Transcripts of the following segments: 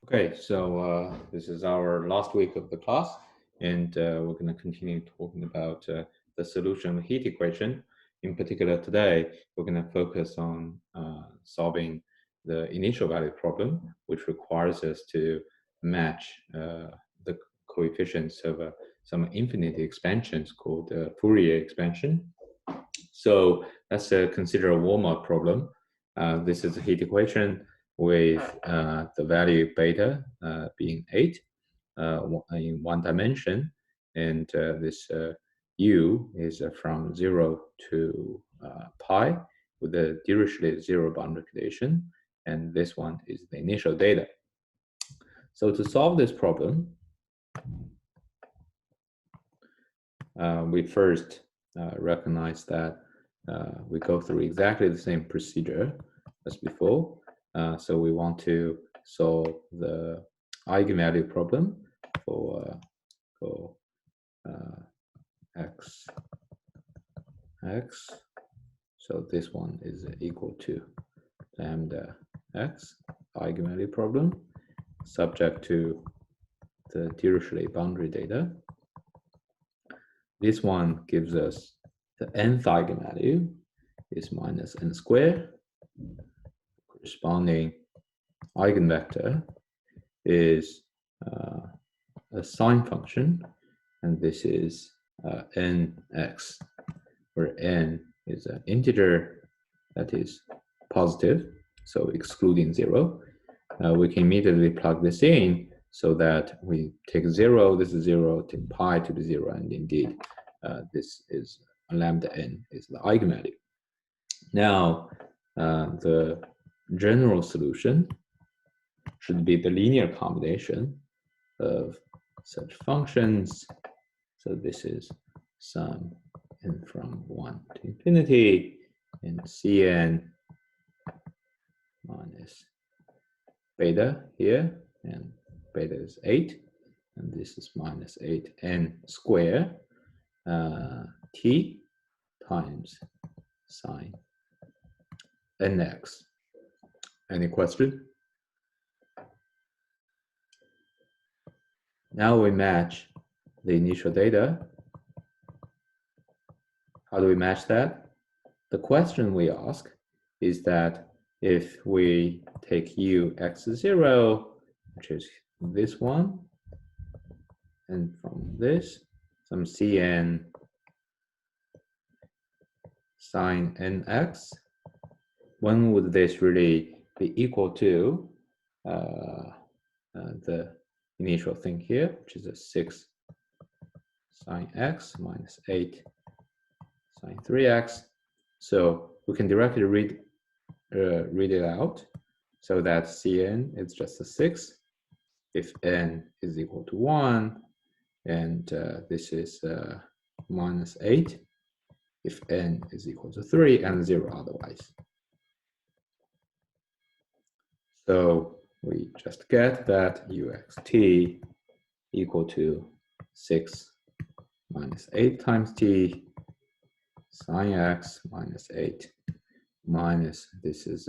Okay, so this is our last week of the class, and we're going to continue talking about the solution of heat equation. In particular, today, we're going to focus on solving the initial value problem, which requires us to match the coefficients of some infinite expansions called Fourier expansion. So let's consider a warm-up problem. This is a heat equation with the value beta being 8 in one dimension, and this u is from 0 to pi with the Dirichlet zero boundary condition, and this one is the initial data. So to solve this problem, we first recognize that we go through exactly the same procedure as before. So we want to solve the eigenvalue problem for x. So this one is equal to lambda x, eigenvalue problem, subject to the Dirichlet boundary data. This one gives us the nth eigenvalue is minus n squared. Corresponding eigenvector is a sine function, and this is nx, where n is an integer that is positive, so excluding 0. We can immediately plug this in so that we take 0, this is 0, take pi to the 0, and indeed this is lambda n is the eigenvalue. Now, the general solution should be the linear combination of such functions. So this is sum n from 1 to infinity, and Cn minus beta here, and beta is 8, and this is minus 8n squared t times sine nx. Any question? Now we match the initial data. How do we match that? The question we ask is that if we take u x0, which is this one, and from this, some Cn sine nx, when would this really be equal to the initial thing here, which is a 6 sine x minus 8 sine 3x. So we can directly read it out, so that Cn is just a 6 if n is equal to 1, and this is minus 8 if n is equal to 3 and 0 otherwise. So we just get that uxt equal to 6 minus 8 times t sine x minus 8 minus, this is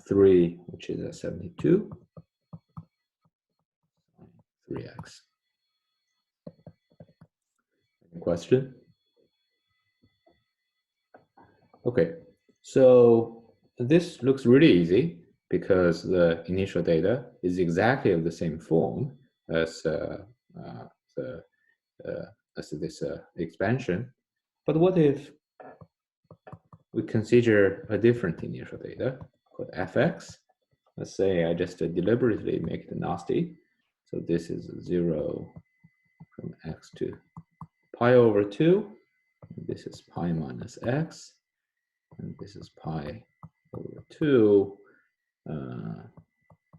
3, which is a 72, 3x. Any question? Okay, so this looks really easy because the initial data is exactly of the same form as this expansion. But what if we consider a different initial data called fx? Let's say I just deliberately make it nasty. So this is 0 from x to pi over 2. This is pi minus x. And this is pi over 2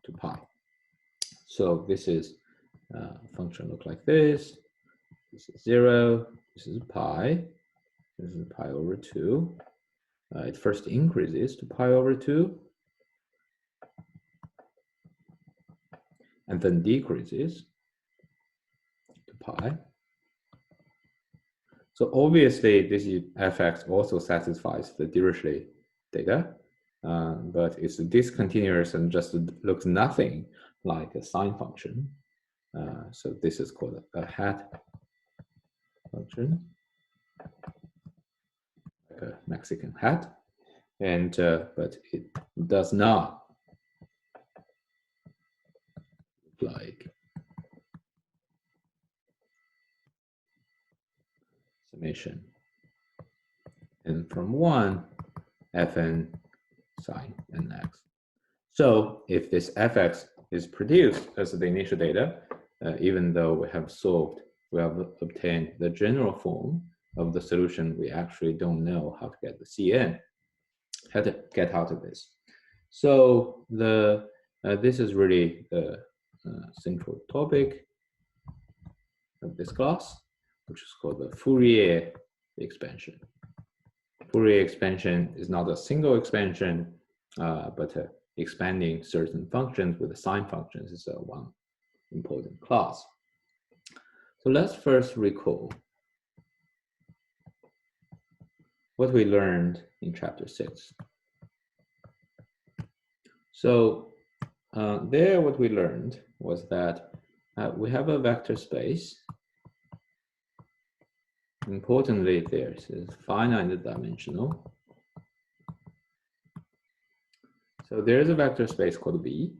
to pi. So this is a function look like this. This is 0. This is pi. This is pi over 2. It first increases to pi over 2, and then decreases to pi. So obviously, this fx also satisfies the Dirichlet data, but it's discontinuous and just looks nothing like a sine function. So this is called a hat function, like a Mexican hat. And but it does not look like summation n from 1 fn sine nx. So if this fx is produced as the initial data, even though we have obtained the general form of the solution, we actually don't know how to get the Cn, how to get out of this. So this is really the central topic of this class, which is called the Fourier expansion. Fourier expansion is not a single expansion, but expanding certain functions with the sine functions is one important class. So let's first recall what we learned in chapter 6. So there what we learned was that we have a vector space. Importantly, this is finite dimensional. So there is a vector space called V,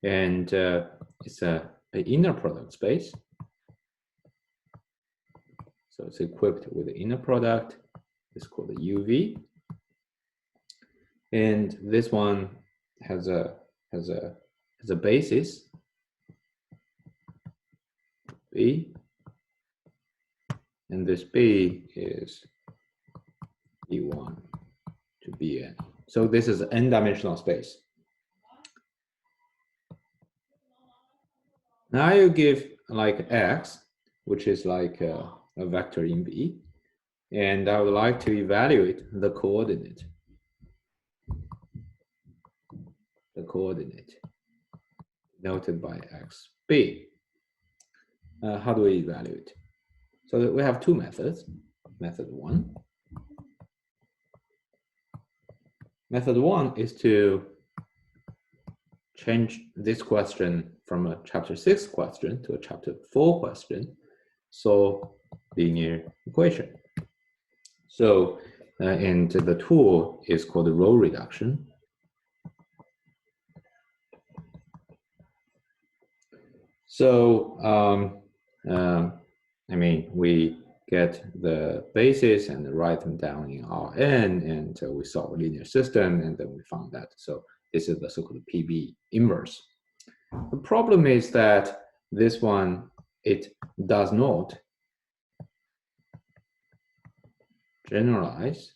and it's an inner product space. So it's equipped with the inner product. It's called the UV, and this one has a basis B, and this B is B1 to Bn. So this is an n-dimensional space. Now you give like X, which is like a vector in B, and I would like to evaluate the coordinate. The coordinate noted by xb. How do we evaluate? So we have two methods. Method 1. Method 1 is to change this question from a chapter 6 question to a chapter 4 question, solve linear equation. So, and the tool is called row reduction. So, I mean, we get the basis and write them down in Rn, and we solve a linear system, and then we found that. So this is the so-called PB inverse. The problem is that this one, it does not generalize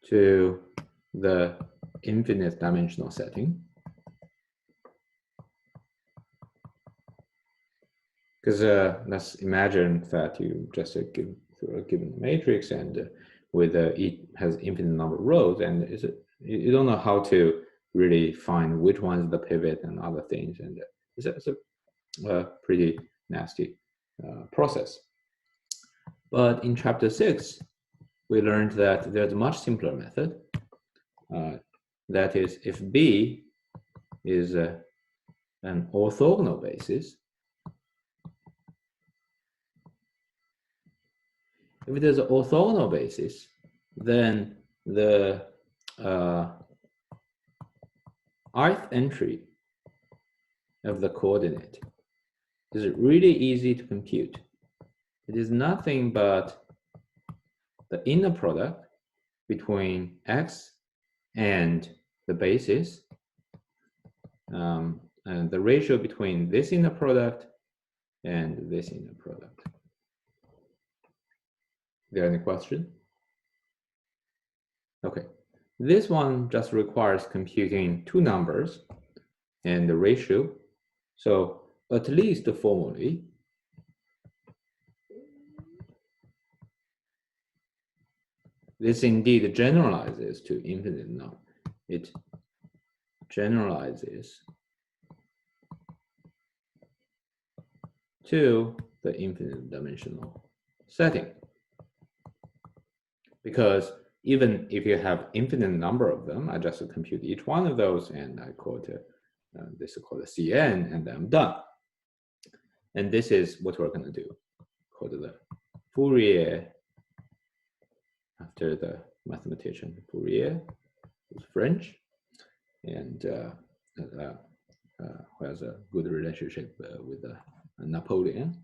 to the infinite dimensional setting. Because let's imagine that you just give a given matrix, and with it has infinite number of rows, and you don't know how to really find which one is the pivot and other things, and it's a pretty nasty process. But in chapter 6, we learned that there's a much simpler method. That is, if B is an orthogonal basis, if it is an orthogonal basis, then the ith entry of the coordinate is really easy to compute. It is nothing but the inner product between x and the basis, and the ratio between this inner product and this inner product. There any question? Okay, this one just requires computing two numbers and the ratio. So at least formally, this indeed generalizes to infinite number. It generalizes to the infinite dimensional setting. Because even if you have infinite number of them, I just compute each one of those, and I quote this is called a Cn, and I'm done. And this is what we're going to do, called the Fourier. After the mathematician Fourier, who's French, and who has a good relationship with Napoleon,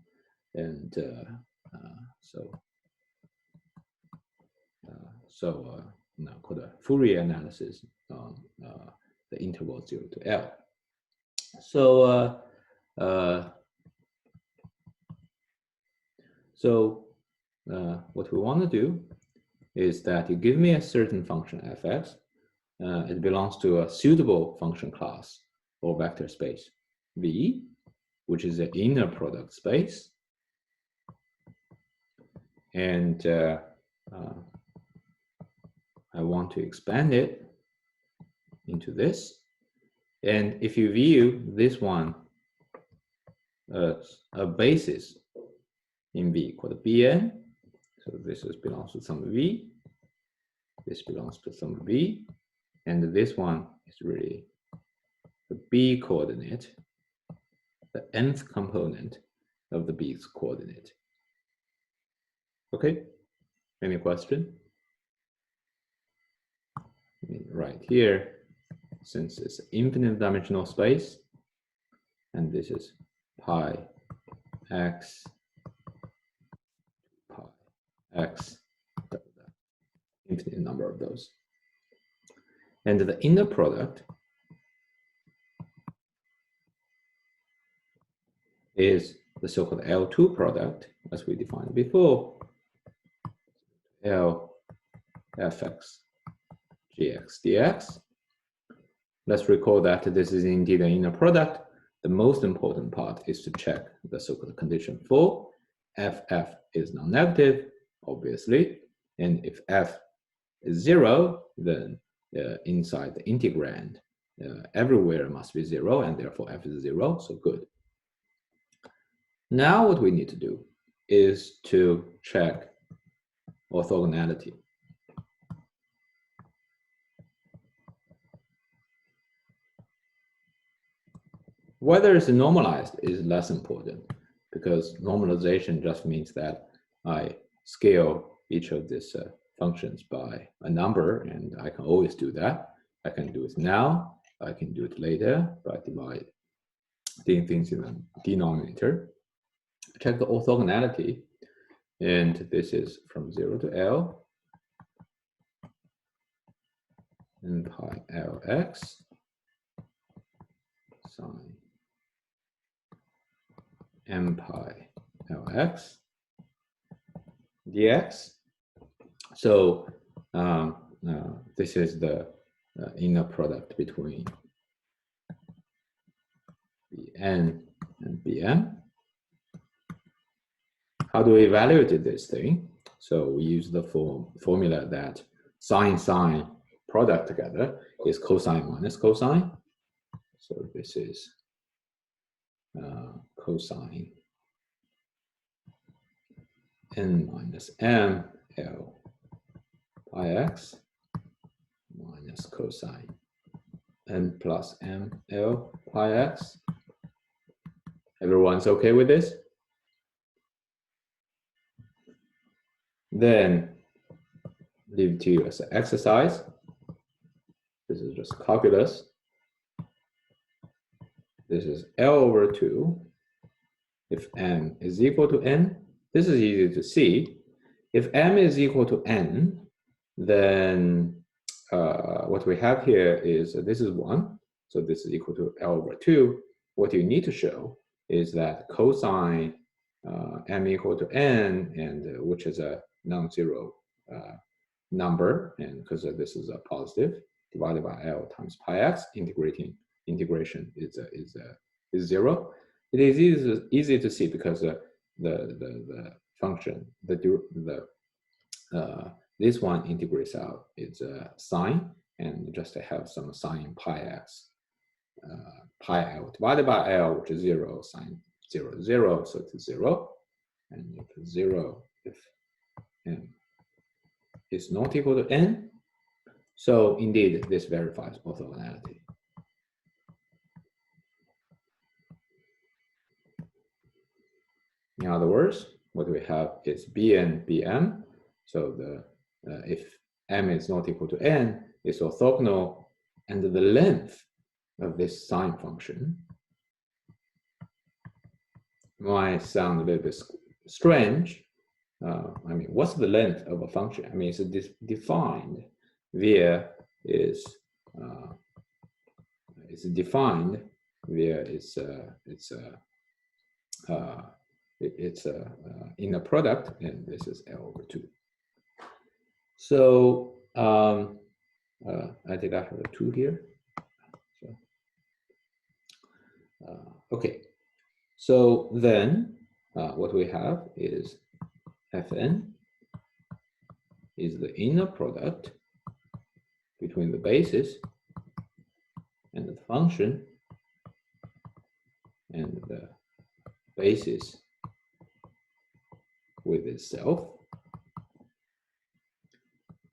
and called a Fourier analysis on the interval 0 to L. So what we want to do is that you give me a certain function fx. It belongs to a suitable function class or vector space V, which is the inner product space. And I want to expand it into this. And if you view this one as a basis in V called Bn, so this belongs to some V, this belongs to some V, and this one is really the B coordinate, the nth component of the B's coordinate. Okay, any question? Right here, since it's infinite dimensional space, and this is pi x, infinite number of those. And the inner product is the so-called L2 product, as we defined before, L fx gx dx. Let's recall that this is indeed an inner product. The most important part is to check the so-called condition for ff is non-negative, obviously, and if f is 0, then inside the integrand, everywhere must be 0, and therefore f is 0, so good. Now what we need to do is to check orthogonality. Whether it's normalized is less important, because normalization just means that I scale each of these functions by a number, and I can always do that. I can do it now, I can do it later by dividing things in the denominator. Check the orthogonality, and this is from 0 to L, and pi Lx sine m pi Lx dx. So this is the inner product between Bn and Bm. How do we evaluate this thing? So we use the formula that sine product together is cosine minus cosine. So this is cosine n minus m L pi x minus cosine n plus m L pi x. Everyone's okay with this? Then leave to you as an exercise. This is just calculus. This is L over 2. If m is equal to n, this is easy to see. If m is equal to n, then what we have here is this is 1. So this is equal to L over 2. What you need to show is that cosine m equal to n, and which is a non-zero number, and because this is a positive, divided by L times pi x, integration is 0. It is easy to see because the function, this one integrates out, it's sine, and just to have some sine pi x, pi L divided by L, which is 0, sine 0, 0, so it's 0, and if 0, if m is not equal to n. So indeed, this verifies orthogonality. In other words, what we have is Bn, Bm. So if m is not equal to n, it's orthogonal, and the length of this sine function might sound a little bit strange. I mean, what's the length of a function? I mean, it's defined via defined via its inner product, and this is L over 2. So I think I have a 2 here. So, okay. So then what we have is Fn is the inner product between the basis and the function and the basis with itself.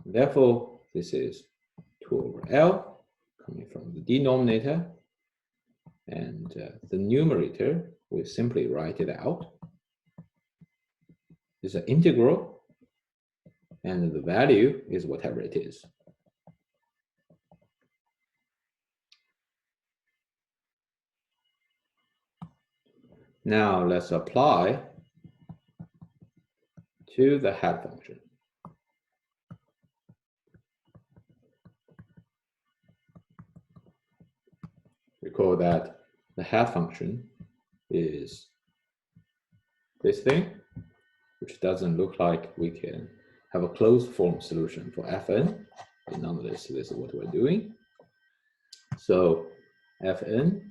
Therefore, this is 2 over L coming from the denominator, and the numerator, we simply write it out. It's an integral, and the value is whatever it is. Now let's apply to the hat function. Recall that the hat function is this thing, which doesn't look like we can have a closed form solution for Fn, but nonetheless, this is what we're doing. So Fn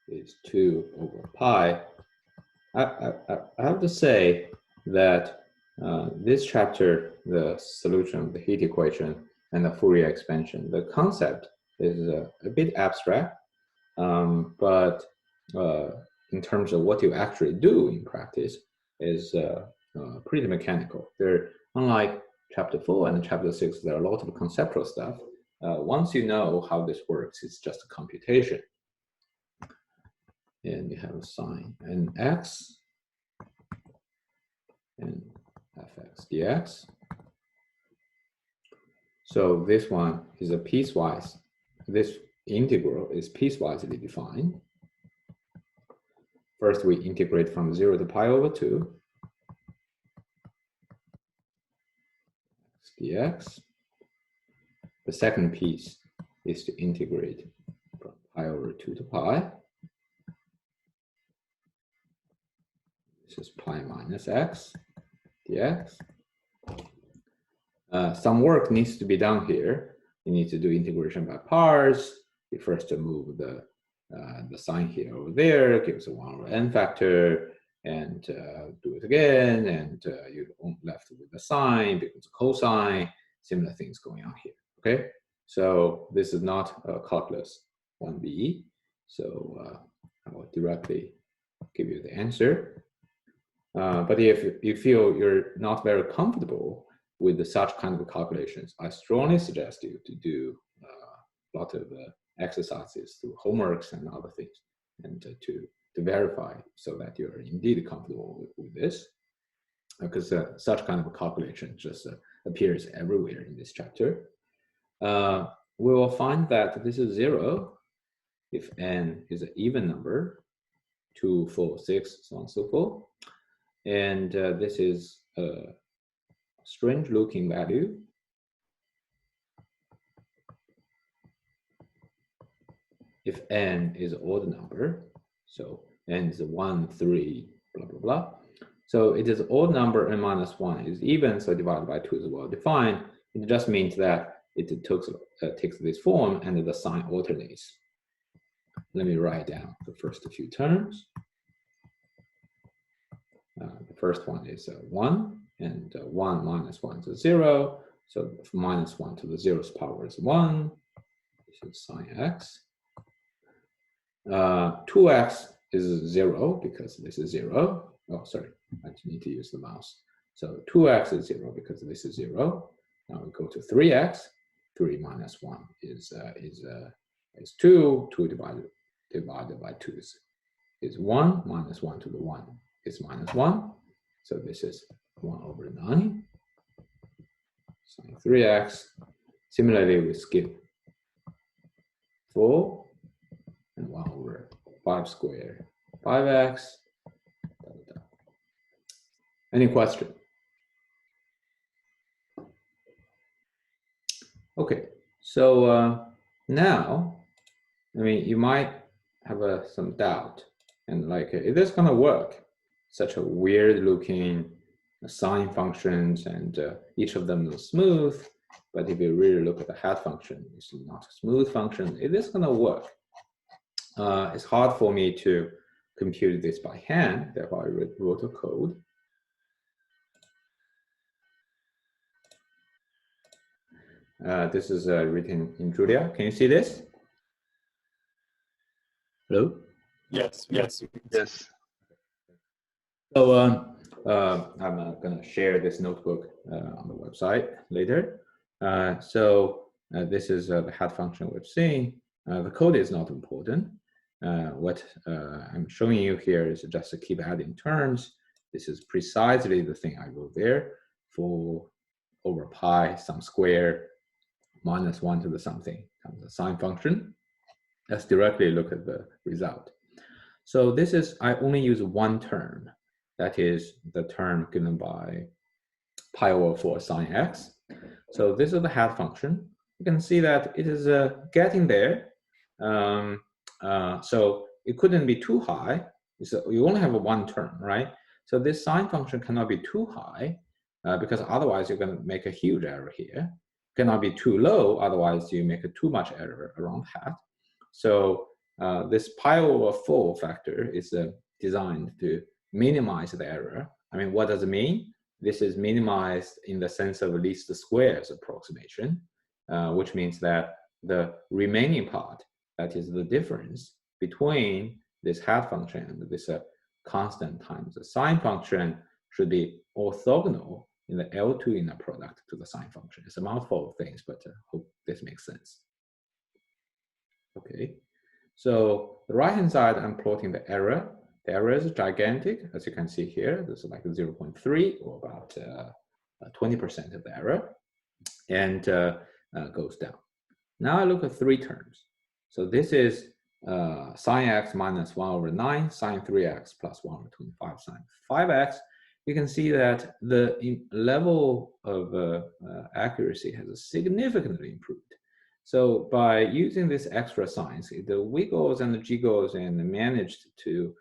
is 2 over pi. I have to say that this chapter, the solution of the heat equation and the Fourier expansion, the concept is a bit abstract, but in terms of what you actually do in practice is pretty mechanical. Unlike chapter 4 and chapter 6, there are a lot of conceptual stuff. Once you know how this works, it's just a computation. And you have a sine nx and fx dx. So this one is a piecewise, this integral is piecewisely defined. First, we integrate from 0 to pi over 2 dx. The second piece is to integrate from pi over 2 to pi. This is pi minus x dx. Some work needs to be done here. You need to do integration by parts. You first move the sign here over there, gives a 1 over n factor, and do it again, and you're left with the sine, becomes a cosine, similar things going on here, okay? So this is not calculus 1b, so I will directly give you the answer. But if you feel you're not very comfortable with such kind of calculations, I strongly suggest you to do a lot of exercises through homeworks and other things, and to verify so that you're indeed comfortable with this, because such kind of a calculation just appears everywhere in this chapter. We will find that this is 0 if n is an even number, 2, 4, 6, so on and so forth. And this is a strange looking value. If n is an odd number, so n is 1, 3, blah, blah, blah. So it is odd number, n minus 1 is even, so divided by 2 is well defined. It just means that it takes this form and the sign alternates. Let me write down the first few terms. The first one is 1, and 1 minus 1 is 0. So minus 1 to the 0th power is 1. This is sine x. 2x is 0 because this is 0. Oh, sorry, I need to use the mouse. So 2x is 0 because this is 0. Now we go to 3x. 3 minus 1 is 2. 2 divided by 2 is 1. Minus 1 to the 1 is minus 1. So this is 1 over 9. Sine 3x. Similarly, we skip 4 and 1 over 5 squared 5x. Any question? Okay, so now, I mean, you might have some doubt, and like, is this gonna work? Such a weird looking sine functions, and each of them is smooth, but if you really look at the hat function, it's not a smooth function. Is this gonna work? It's hard for me to compute this by hand, therefore I wrote a code. This is written in Julia. Can you see this? Hello? Yes. So I'm going to share this notebook on the website later. This is the hat function we've seen. The code is not important. What I'm showing you here is just to keep adding terms. This is precisely the thing I wrote there for over pi some square minus 1 to the something times the sine function. Let's directly look at the result. So this is, I only use one term. That is the term given by pi over 4 sine x. So this is the hat function. You can see that it is getting there. So it couldn't be too high. So you only have one term, right? So this sine function cannot be too high because otherwise you're going to make a huge error here. Cannot be too low, otherwise you make too much error around hat. So this pi over 4 factor is designed to minimize the error. I mean, what does it mean? This is minimized in the sense of least squares approximation, which means that the remaining part, that is the difference between this hat function and this constant times the sine function, should be orthogonal in the L2 inner product to the sine function. It's a mouthful of things, but I hope this makes sense. Okay, so the right-hand side, I'm plotting the error. The error is gigantic, as you can see here. This is like 0.3 or about 20% of the error, and goes down. Now I look at 3 terms. So this is sine x minus 1 over 9, sine 3x plus 1 over 25 sine 5x. You can see that the level of accuracy has significantly improved. So by using this extra signs, the wiggles and the jiggles and managed to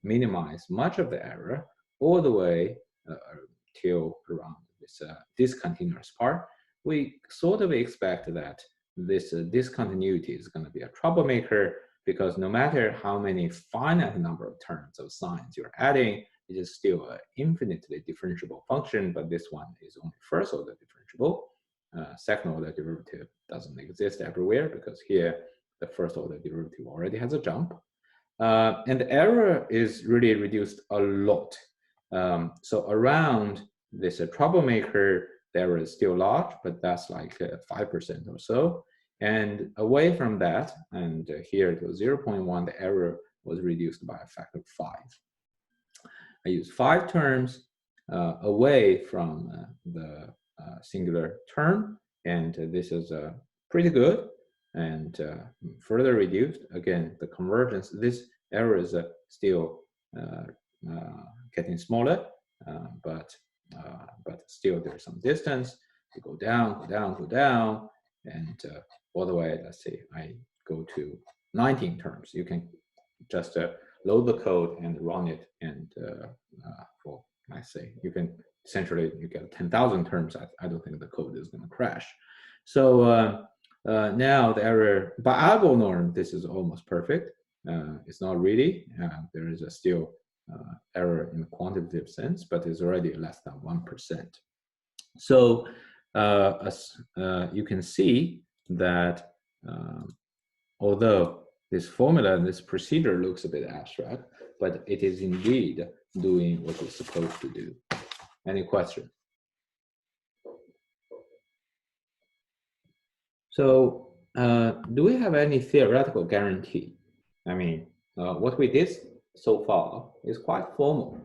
minimize much of the error all the way till around this discontinuous part. We sort of expect that this discontinuity is going to be a troublemaker, because no matter how many finite number of terms of sines you're adding, it is still an infinitely differentiable function, but this one is only first order differentiable. Second order derivative doesn't exist everywhere, because here the first order derivative already has a jump. And the error is really reduced a lot. So around this troublemaker, the error is still large, but that's like 5% or so. And away from that, and here to 0.1, the error was reduced by a factor of 5. I use 5 terms away from the singular term, and this is pretty good. And further reduced, again, the convergence, this error is still getting smaller, but still there's some distance. You go down, go down, go down, and all the way, let's say I go to 19 terms. You can just load the code and run it, and for, let's say, you can essentially, you get 10,000 terms. I don't think the code is going to crash. So now the error, by Abel norm, this is almost perfect. It's not really. There is a still error in the quantitative sense, but it's already less than 1%. So as you can see that although this formula and this procedure looks a bit abstract, but it is indeed doing what it's supposed to do. Any question? So do we have any theoretical guarantee? I mean, what we did so far is quite formal.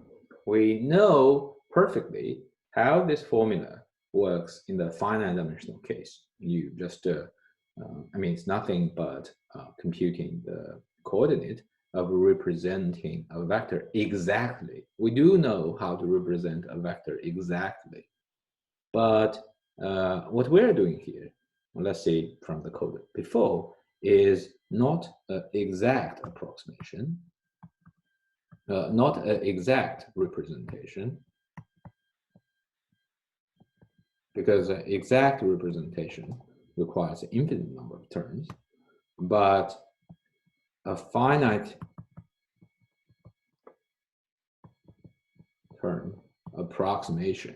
We know perfectly how this formula works in the finite dimensional case. You just, I mean, it's nothing but computing the coordinate of representing a vector exactly. We do know how to represent a vector exactly. But what we're doing here, let's say from the code before, is not an exact approximation, not an exact representation, because an exact representation requires an infinite number of terms, but a finite term approximation.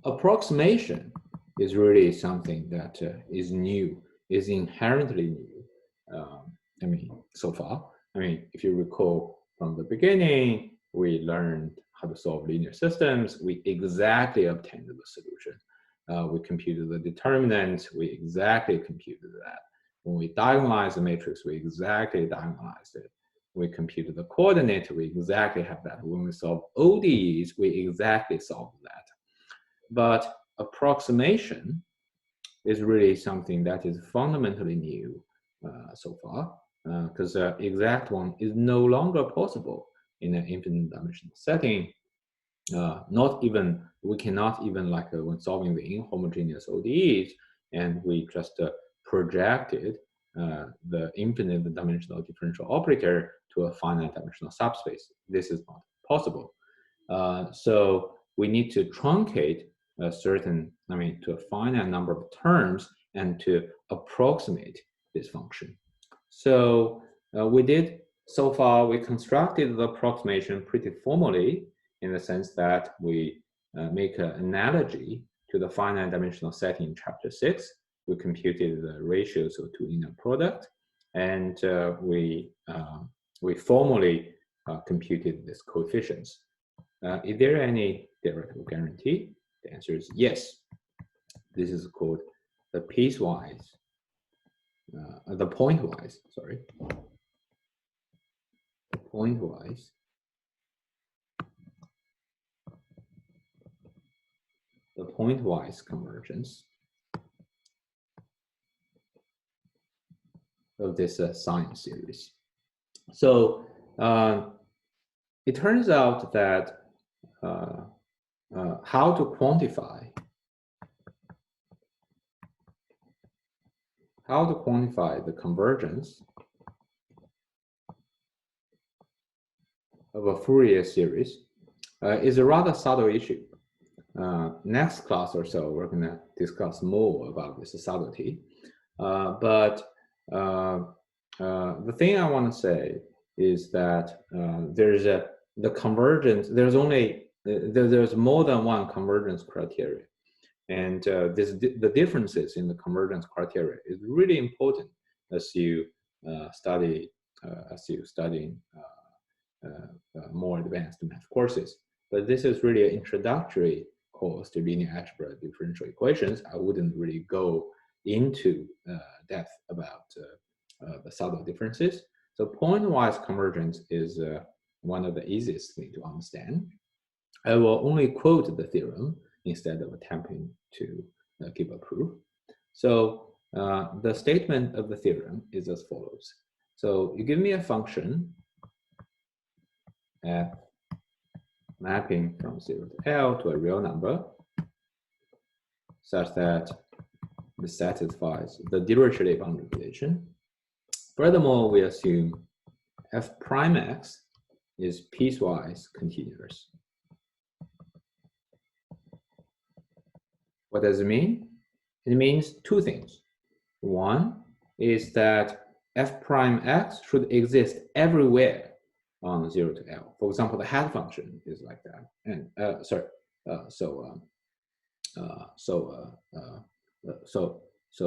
Approximation is really something that is new, is inherently new. I mean, so far. I mean, if you recall from the beginning, we learned how to solve linear systems. We exactly obtained the solution. We computed the determinant. We exactly computed that. When we diagonalized the matrix, we exactly diagonalized it. We computed the coordinate. We exactly have that. When we solve ODEs, we exactly solved that. But approximation is really something that is fundamentally new so far, because the exact one is no longer possible in an infinite dimensional setting. We cannot even, like when solving the inhomogeneous ODEs, and we just projected the infinite dimensional differential operator to a finite dimensional subspace. This is not possible. So we need to truncate a certain, to a finite number of terms and to approximate this function. So so far we constructed the approximation pretty formally in the sense that we make an analogy to the finite dimensional setting in chapter 6. We computed the ratios of two inner product, and we formally computed these coefficients. Is there any theoretical guarantee? The answer is yes. This is called the piecewise, the pointwise, sorry. Pointwise convergence of this sine series. So it turns out that how to quantify the convergence of a Fourier series is a rather subtle issue. Next class or so, we're going to discuss more about this subtlety. But the thing I want to say is that there's more than one convergence criteria. And the differences in the convergence criteria is really important as you study more advanced math courses. But this is really an introductory course to linear algebra differential equations. I wouldn't really go into depth about the subtle differences. So pointwise convergence is one of the easiest things to understand. I will only quote the theorem instead of attempting to give a proof. So the statement of the theorem is as follows. So you give me a function f mapping from 0 to L to a real number such that it satisfies the Dirichlet boundary relation. Furthermore, we assume f prime x is piecewise continuous. What does it mean? It means two things. One is that f prime x should exist everywhere on 0 to L. For example, the hat function is like that. And so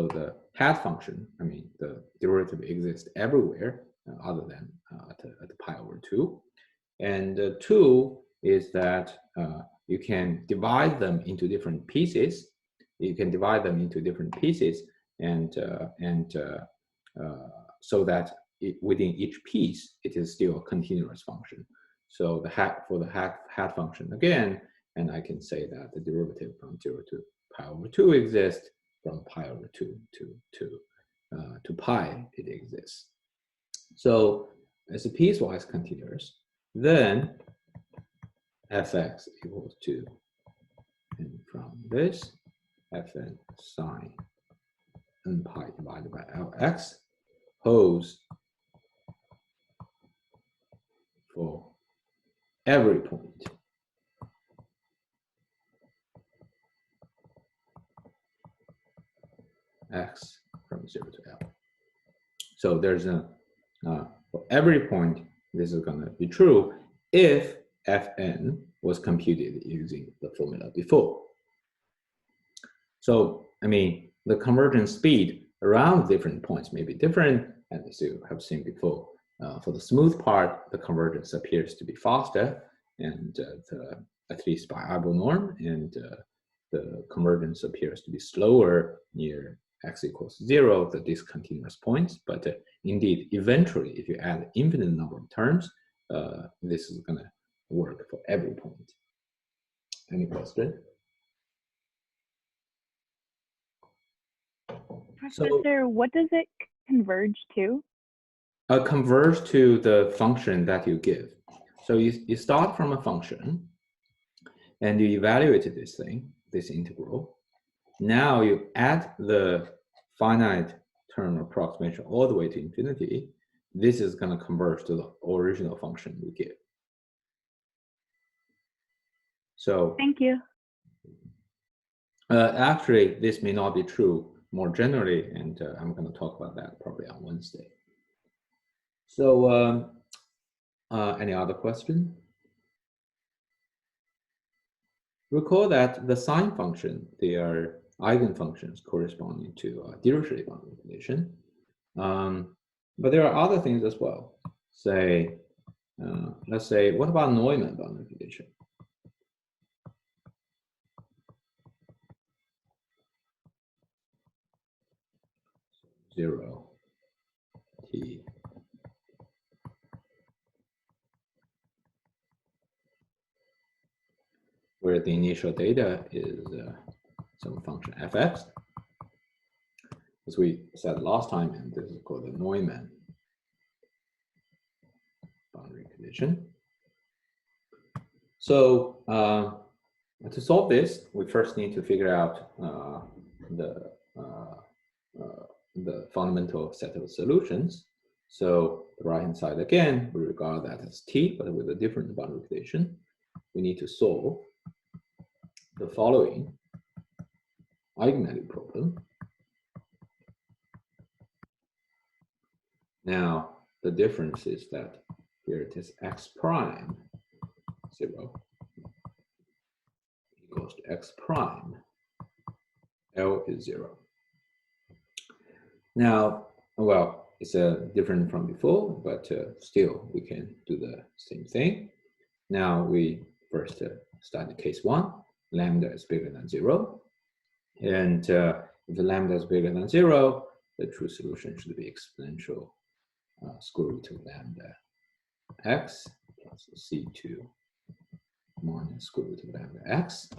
the hat function, the derivative exists everywhere other than at pi over 2. And two is that you can divide them into different pieces. You can divide them into different pieces, and so that within each piece, it is still a continuous function. So the hat for the hat function again, and I can say that the derivative from 0 to pi over 2 exists, from pi over 2 to pi it exists. So as a piecewise continuous, then fx equals to, and from this, fn sine n pi divided by Lx holds for every point x from 0 to L. So there's a, for every point, this is going to be true if Fn was computed using the formula before. So, I mean, the convergence speed around different points may be different, and as you have seen before, for the smooth part, the convergence appears to be faster, and at least by Abel norm, and the convergence appears to be slower near x equals 0, the discontinuous points. But indeed, eventually, if you add infinite number of terms, this is going to work for every point. Any question? Professor, what does it converge to? Converge to the function that you give. So you start from a function, and you evaluate this thing, this integral. Now you add the finite term approximation all the way to infinity. This is going to converge to the original function you give. So thank you. Actually, this may not be true more generally, and I'm going to talk about that probably on Wednesday. So any other question? Recall that the sine function, they are eigenfunctions corresponding to Dirichlet boundary condition. But there are other things as well. Say, let's say, what about Neumann boundary condition? Zero t where the initial data is some function fx, as we said last time, and this is called the Neumann boundary condition. So to solve this, we first need to figure out the fundamental set of solutions. So the right-hand side, again, we regard that as t, but with a different boundary condition. We need to solve the following eigenvalue problem. Now, the difference is that here it is x prime 0 equals to x prime, L is 0. Now, well, it's different from before, but still we can do the same thing. Now we first start case 1, lambda is bigger than 0. And if the lambda is bigger than 0, the true solution should be exponential square root of lambda x plus c2 minus square root of lambda x.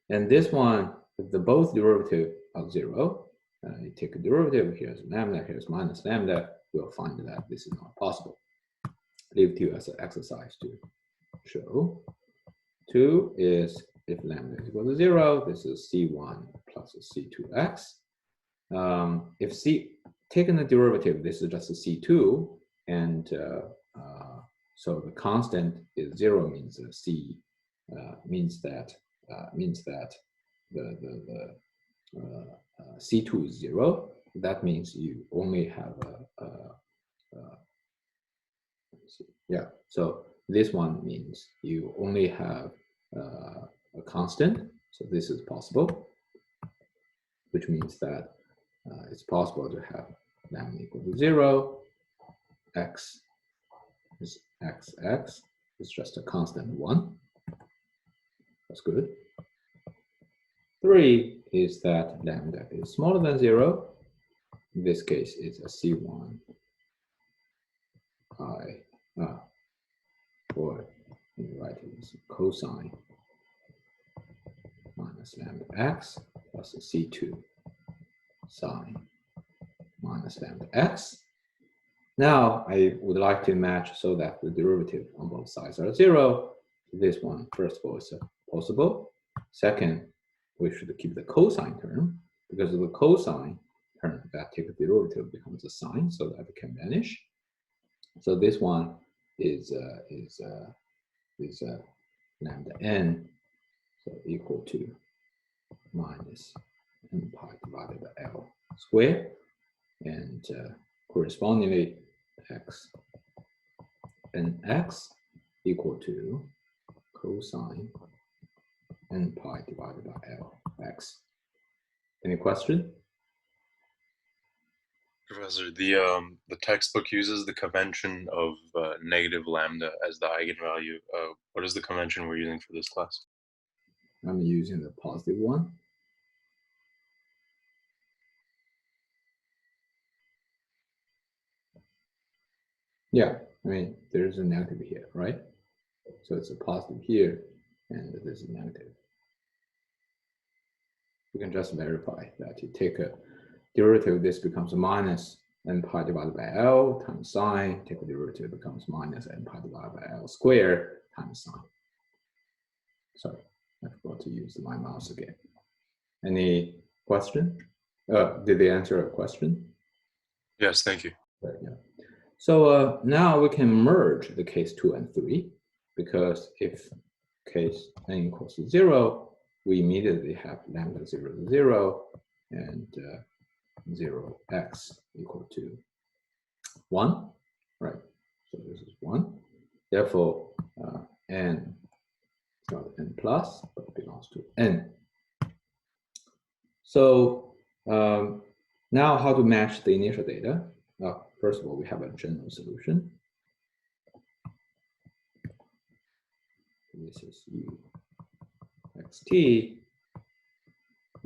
And this one, if the both derivative of 0, you take a derivative, here's lambda, here's minus lambda, we'll find that this is not possible. Leave 2 as an exercise to show. 2 is if lambda is equal to 0, this is c1 plus c2x. If taken the derivative, this is just a c2, and so the constant is 0, means c means that the c2 is 0. That means you only have yeah. So this one means you only have a constant. So this is possible, which means that it's possible to have lambda equal to 0. X is xx. It's just a constant 1. That's good. 3 is that lambda is smaller than 0. In this case, it's a C1 I, or in the right is cosine minus lambda x plus a C2 sine minus lambda x. Now I would like to match so that the derivative on both sides are 0. This one, first of all, is possible. Second, we should keep the cosine term, because of the cosine term that take the derivative becomes a sine, so that it can vanish. So this one is lambda n, so equal to minus n pi divided by L squared, and correspondingly x and x equal to cosine n pi divided by L x. Any question? Professor, the textbook uses the convention of negative lambda as the eigenvalue. What is the convention we're using for this class? I'm using the positive one. Yeah, I mean, there's a negative here, right? So it's a positive here, and this is negative. You can just verify that you take a derivative, this becomes minus n pi divided by L times sine, take a derivative, becomes minus n pi divided by L squared times sine. Sorry, I forgot to use my mouse again. Any question? Did they answer a question? Yes, thank you. Right, yeah. So now we can merge the case 2 and 3, because if case n equals to 0, we immediately have lambda 0 to 0 and 0x equal to 1, right? So this is 1. Therefore, n is not n plus, but belongs to n. So now how to match the initial data? First of all, we have a general solution. This is u xt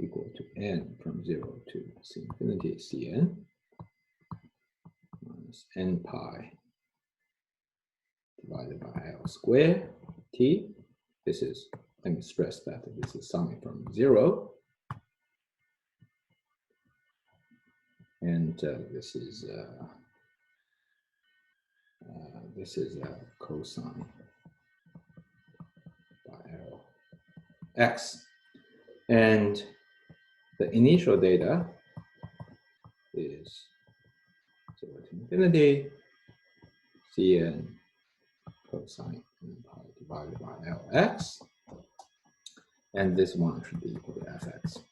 equal to n from 0 to c infinity cn minus n pi divided by L squared t. This is, let me stress that this is summing from 0. And this is cosine by L x. And the initial data is 0 to infinity cn cosine n pi divided by Lx. And this one should be equal to fx.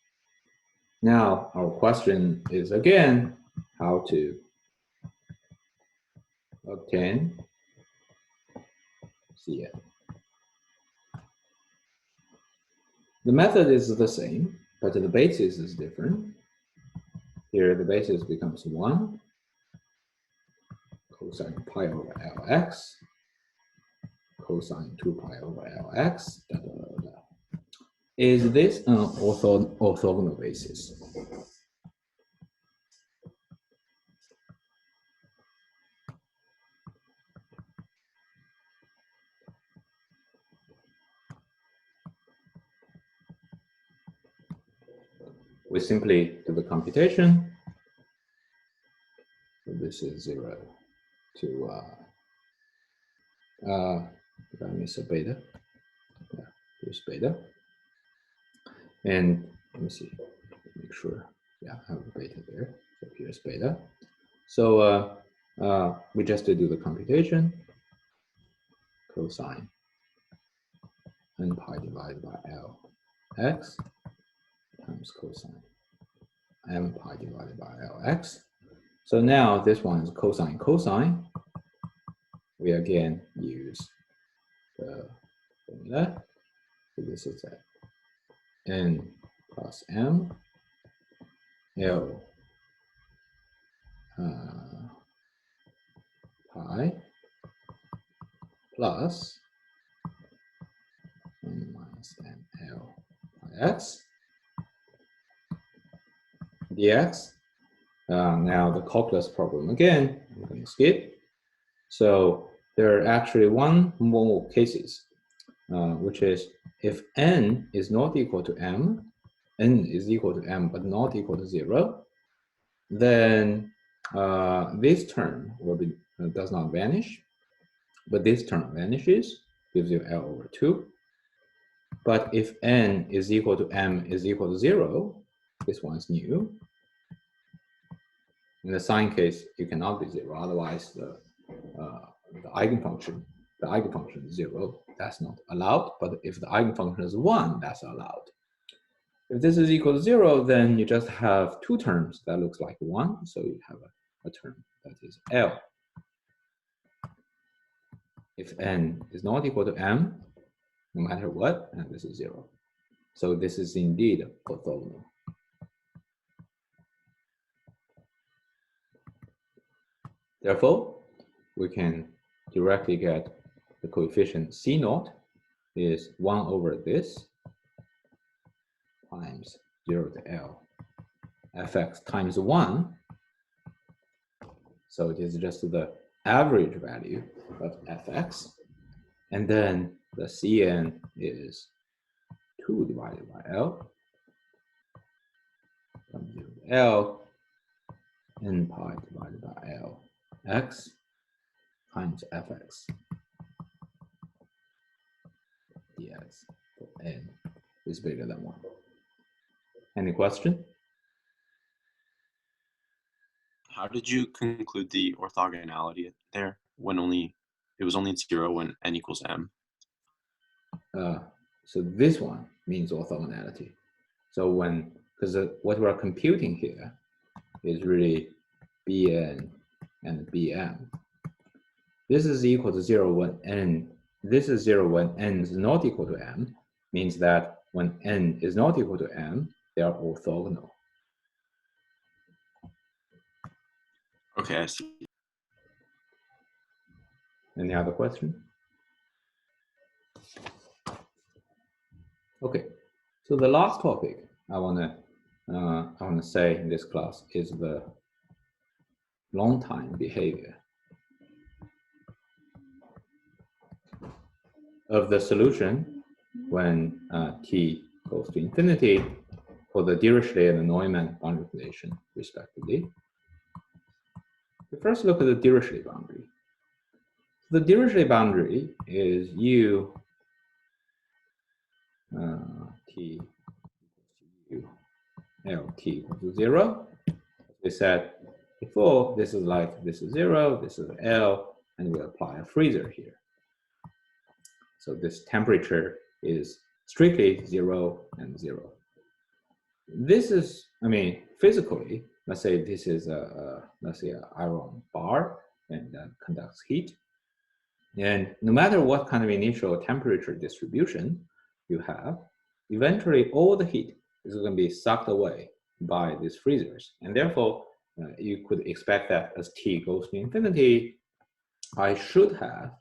Now, our question is again how to obtain Cn. The method is the same, but the basis is different. Here, the basis becomes 1 cosine pi over Lx, cosine 2 pi over Lx, da, da, da, da. Is this an orthogonal basis? We simply do the computation. So this is 0 to, did I miss a beta? Yeah, here's beta. And let me see, make sure, yeah, I have a beta there. So here's beta. So we just do the computation, cosine n pi divided by L x times cosine m pi divided by Lx. So now this one is cosine cosine. We again use the formula. So this is n plus m L pi plus n minus m x dx. Now the calculus problem again, I'm going to skip. So there are actually one more cases, which is if n is not equal to m, n is equal to m but not equal to 0, then this term will be does not vanish, but this term vanishes, gives you L over 2. But if n is equal to m is equal to 0, this one is new. In the sign case, it cannot be 0, otherwise the eigenfunction is 0, that's not allowed. But if the eigenfunction is 1, that's allowed. If this is equal to 0, then you just have two terms that looks like 1, so you have a term that is L. If n is not equal to m, no matter what, and this is 0. So this is indeed orthogonal. Therefore, we can directly get the coefficient C0 is 1 over this times 0 to L fx times 1. So it is just the average value of fx. And then the Cn is 2 divided by L from 0 to L n pi divided by L x times fx dx for n is bigger than 1. Any question? How did you conclude the orthogonality there when it was only 0 when n equals m? So this one means orthogonality. So because what we're computing here is really Bn and Bm. This is equal to 0 when n, this is 0 when n is not equal to m, means that when n is not equal to m, they are orthogonal. Okay, I see. Any other question? Okay, so the last topic I wanna say in this class is the long time behavior of the solution when t goes to infinity for the Dirichlet and the Neumann boundary condition, respectively. We first look at the Dirichlet boundary. The Dirichlet boundary is u t equals to u L t equals to 0. As we said before, this is 0, this is L, and we apply a freezer here. So this temperature is strictly 0 and 0. This is, physically, let's say this is let's say an iron bar and conducts heat. And no matter what kind of initial temperature distribution you have, eventually all the heat is going to be sucked away by these freezers. And therefore, you could expect that as t goes to infinity, I should have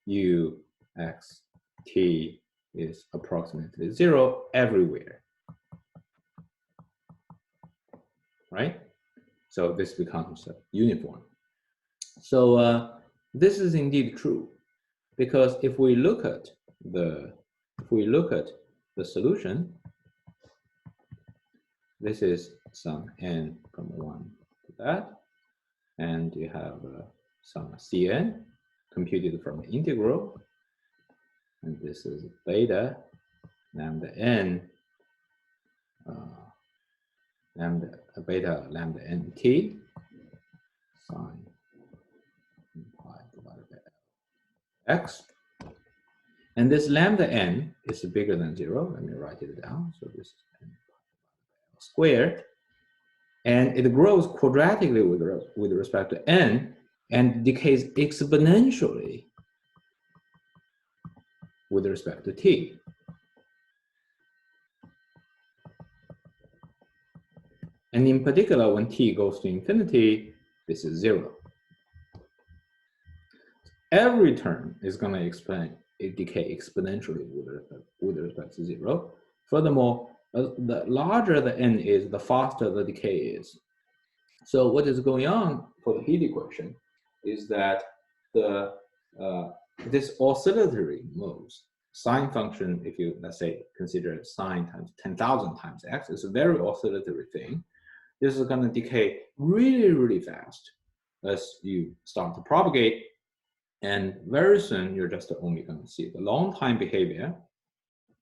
u x t is approximately 0 everywhere, right? So this becomes uniform. So this is indeed true, because if we look at the solution, this is some n from 1 to that, and you have some Cn computed from the integral, and this is beta lambda n beta lambda n t sine pi divided by x. And this lambda n is bigger than 0. Let me write it down. So this is n squared. And it grows quadratically with respect to n and decays exponentially with respect to t. And in particular, when t goes to infinity, this is 0. Every term is going to decay exponentially with respect to 0. Furthermore, the larger the n is, the faster the decay is. So what is going on for the heat equation is that this oscillatory modes, sine function, if you, let's say, consider sine times 10,000 times x, it's a very oscillatory thing. This is going to decay really, really fast as you start to propagate. And very soon, you're just only going to see the long time behavior.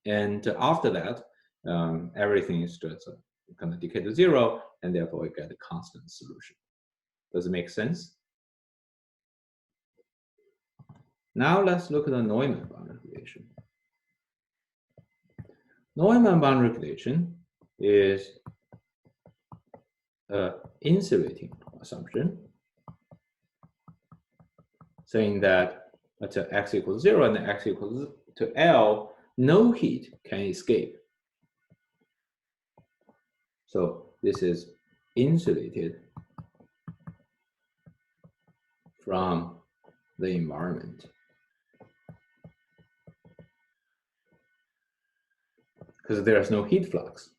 And after that, everything is just going to decay to zero, and therefore you get a constant solution. Does it make sense? Now let's look at the Neumann boundary condition. Neumann boundary condition is an insulating assumption, saying that at x equals 0 and x equals to L, no heat can escape. So this is insulated from the environment. Because there's no heat flux.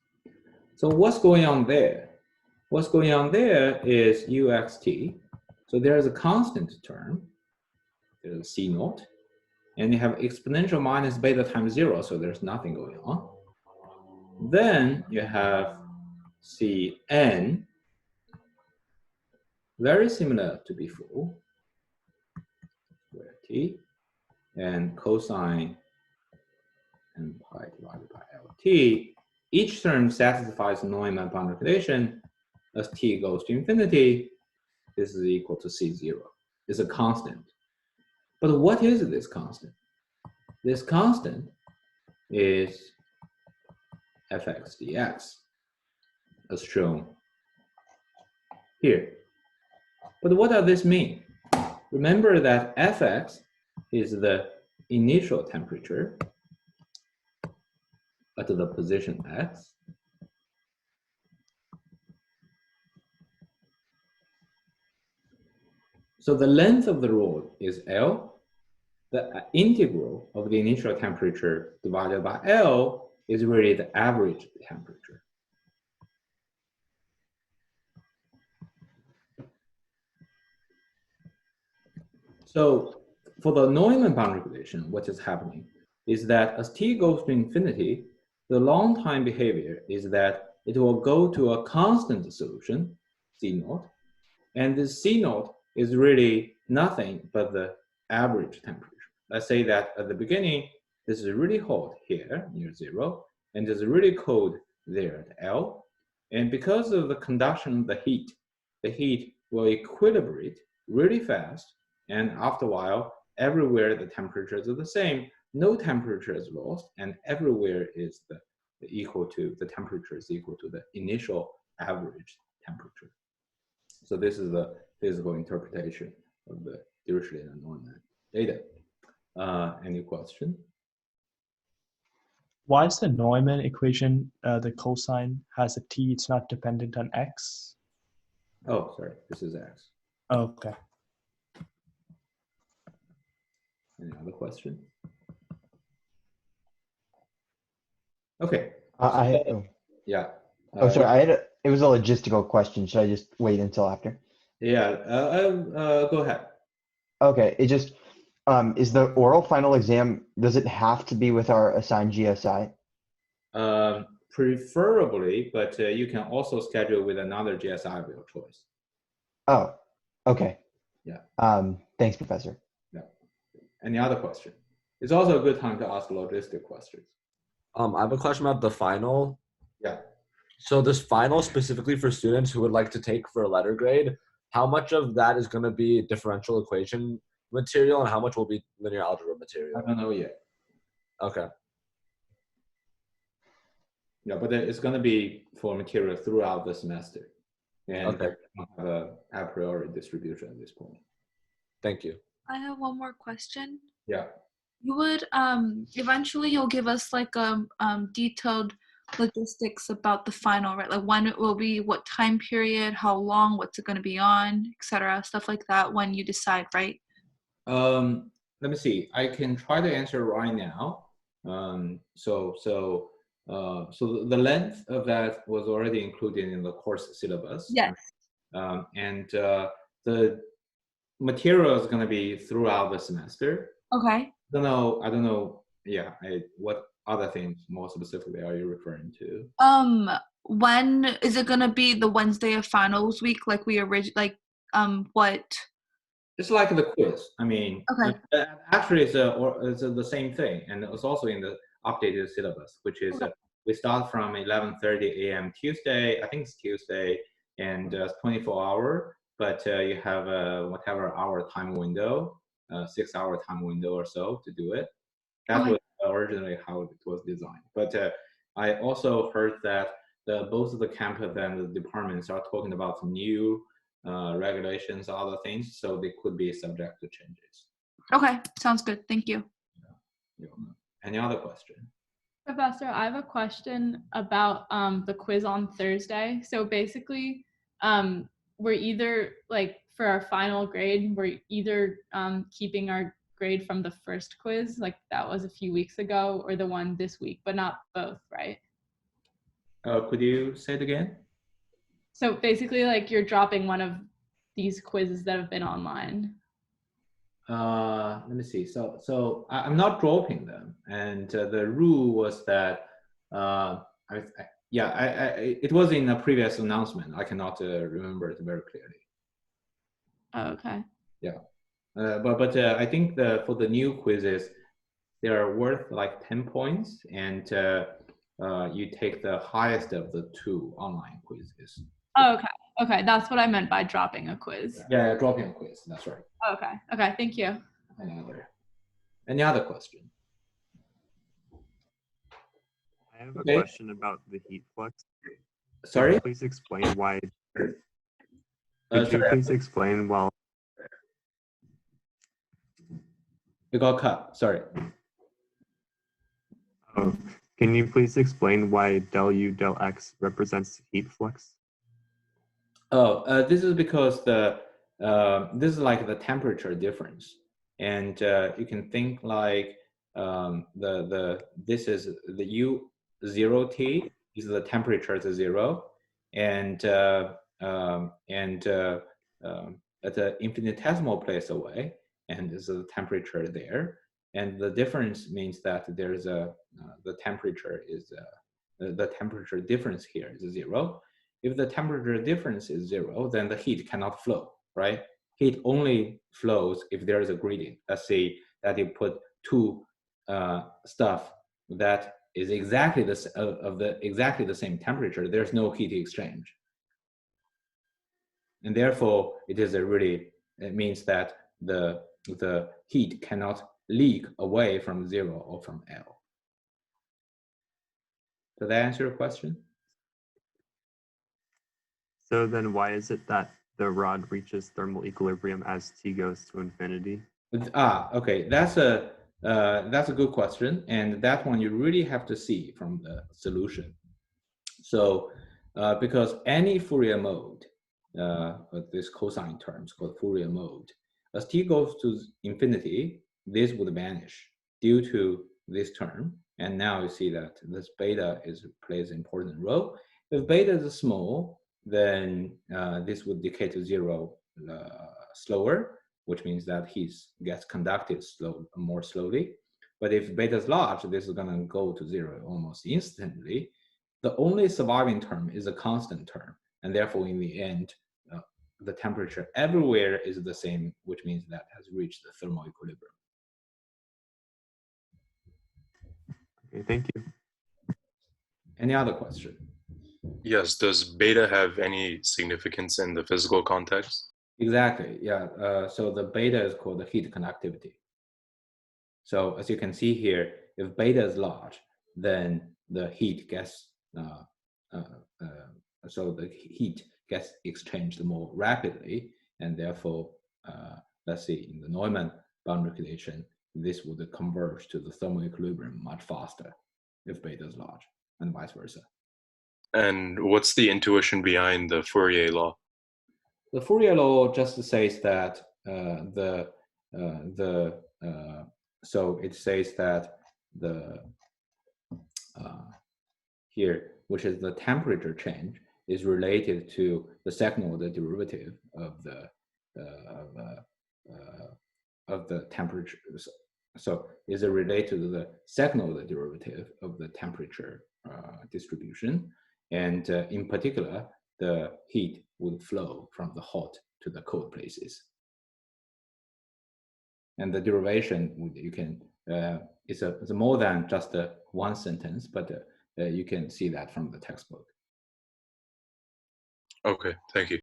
So what's going on there? What's going on there is uxt. So there's a constant term. There's a C naught. And you have exponential minus beta times 0, so there's nothing going on. Then you have Cn, very similar to before, square t, and cosine n pi divided by Lt. Each term satisfies Neumann boundary condition. As t goes to infinity, this is equal to C0. It's a constant. But what is this constant? This constant is fx dx, as shown here. But what does this mean? Remember that fx is the initial temperature at the position x. So the length of the rod is L. The integral of the initial temperature divided by L is really the average temperature. So for the Neumann boundary condition, what is happening is that as t goes to infinity, the long time behavior is that it will go to a constant solution, C naught, and this C naught is really nothing but the average temperature. Let's say that at the beginning, this is really hot here near 0, and it's really cold there at L. And because of the conduction of the heat will equilibrate really fast. And after a while, everywhere the temperatures are the same, no temperature is lost, and everywhere is the temperature is equal to the initial average temperature. So this is the physical interpretation of the Dirichlet and Neumann data. Any question? Why is the Neumann equation, the cosine has a t, it's not dependent on x? Oh, sorry, this is x. Oh, okay. Any other question? Okay. Yeah. Sorry, it was a logistical question. Should I just wait until after? Yeah, go ahead. Okay, it just, is the oral final exam, does it have to be with our assigned GSI? Preferably, but you can also schedule with another GSI of your choice. Oh, okay. Yeah. Thanks, Professor. Yeah. Any other question? It's also a good time to ask logistic questions. I have a question about the final. Yeah. So this final specifically for students who would like to take for a letter grade, how much of that is going to be differential equation material and how much will be linear algebra material? I don't know yet. Okay. Yeah, but it's going to be for material throughout the semester. And Okay. we don't have a a priori distribution at this point. Thank you. I have one more question. Yeah. You would eventually you'll give us like a detailed logistics about the final, right? Like when it will be, what time period, how long, what's it going to be on, etc. Stuff like that when you decide, right? Let me see. I can try to answer right now. So so the length of that was already included in the course syllabus. Yes. And the material is going to be throughout the semester. Okay. I don't know. Yeah. What other things more specifically are you referring to? When is it gonna be? The Wednesday of finals week, like we what? It's like the quiz. I mean, Okay. actually, it's the same thing, and it's also in the updated syllabus, which is we start from 11:30 a.m. Tuesday. I think it's Tuesday, and 24-hour. But you have a whatever hour time window, 6-hour time window or so to do it. That was originally how it was designed. But I also heard that both the campus and the departments are talking about new regulations, other things, so they could be subject to changes. Okay, sounds good. Thank you. Any other question? Professor, I have a question about the quiz on Thursday. So basically, we're either like for our final grade, we're either keeping our grade from the first quiz, like that was a few weeks ago, or the one this week, but not both, right? Could you say it again? So basically, like you're dropping one of these quizzes that have been online. Let me see. So I'm not dropping them, and the rule was that it was in a previous announcement. I cannot remember it very clearly. Oh, okay. Yeah, but I think for the new quizzes, they are worth like 10 points, and you take the highest of the 2 online quizzes. Oh, okay. Okay, that's what I meant by dropping a quiz. Yeah, dropping a quiz. That's right. Okay. Okay. Thank you. Any other question? I have a question about the heat flux. Sorry? Could you please explain why? Could you please explain why? We got cut. Sorry. Oh, can you please explain why del U del X represents heat flux? Oh, this is because this is like the temperature difference, and you can think like this is the U0T is the temperature to 0, and at an infinitesimal place away, and there's a temperature there, and the difference means that there's the temperature difference here is 0. If the temperature difference is 0, then the heat cannot flow, right? Heat only flows if there is a gradient. Let's say that you put 2 stuff that is exactly the same temperature. There's no heat exchange, and therefore it means that the heat cannot leak away from 0 or from L. Did that answer your question? So then why is it that the rod reaches thermal equilibrium as T goes to infinity? Okay, that's a good question, and that one you really have to see from the solution. So because any Fourier mode, this cosine term is called Fourier mode, as T goes to infinity, this would vanish due to this term, and now you see that this beta plays an important role. If beta is small, then this would decay to 0 slower, which means that heat gets conducted more slowly. But if beta is large, this is going to go to 0 almost instantly. The only surviving term is a constant term, and therefore in the end, the temperature everywhere is the same, which means that has reached the thermal equilibrium. Okay, thank you. Any other question? Yes, does beta have any significance in the physical context? Exactly, yeah. So the beta is called the heat conductivity. So as you can see here, if beta is large, then the heat gets, so the heat gets exchanged more rapidly, and therefore, let's see, in the Neumann boundary condition, this would converge to the thermal equilibrium much faster if beta is large, and vice versa. And what's the intuition behind the Fourier law? The Fourier law just says that so it says that here, which is the temperature change, is related to the second order derivative of the temperature. So is it related to the second order derivative of the temperature distribution? And in particular, the heat would flow from the hot to the cold places. And the derivation, you can, it's more than just one sentence, but you can see that from the textbook. Okay, thank you.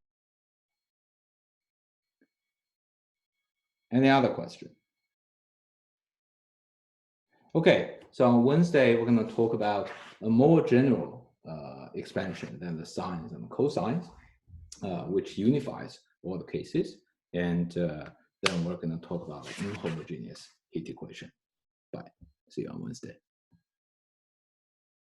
Any other question? Okay, so on Wednesday, we're going to talk about a more general expansion than the sines and the cosines, which unifies all the cases. And then we're going to talk about the inhomogeneous heat equation. Bye. See you on Wednesday.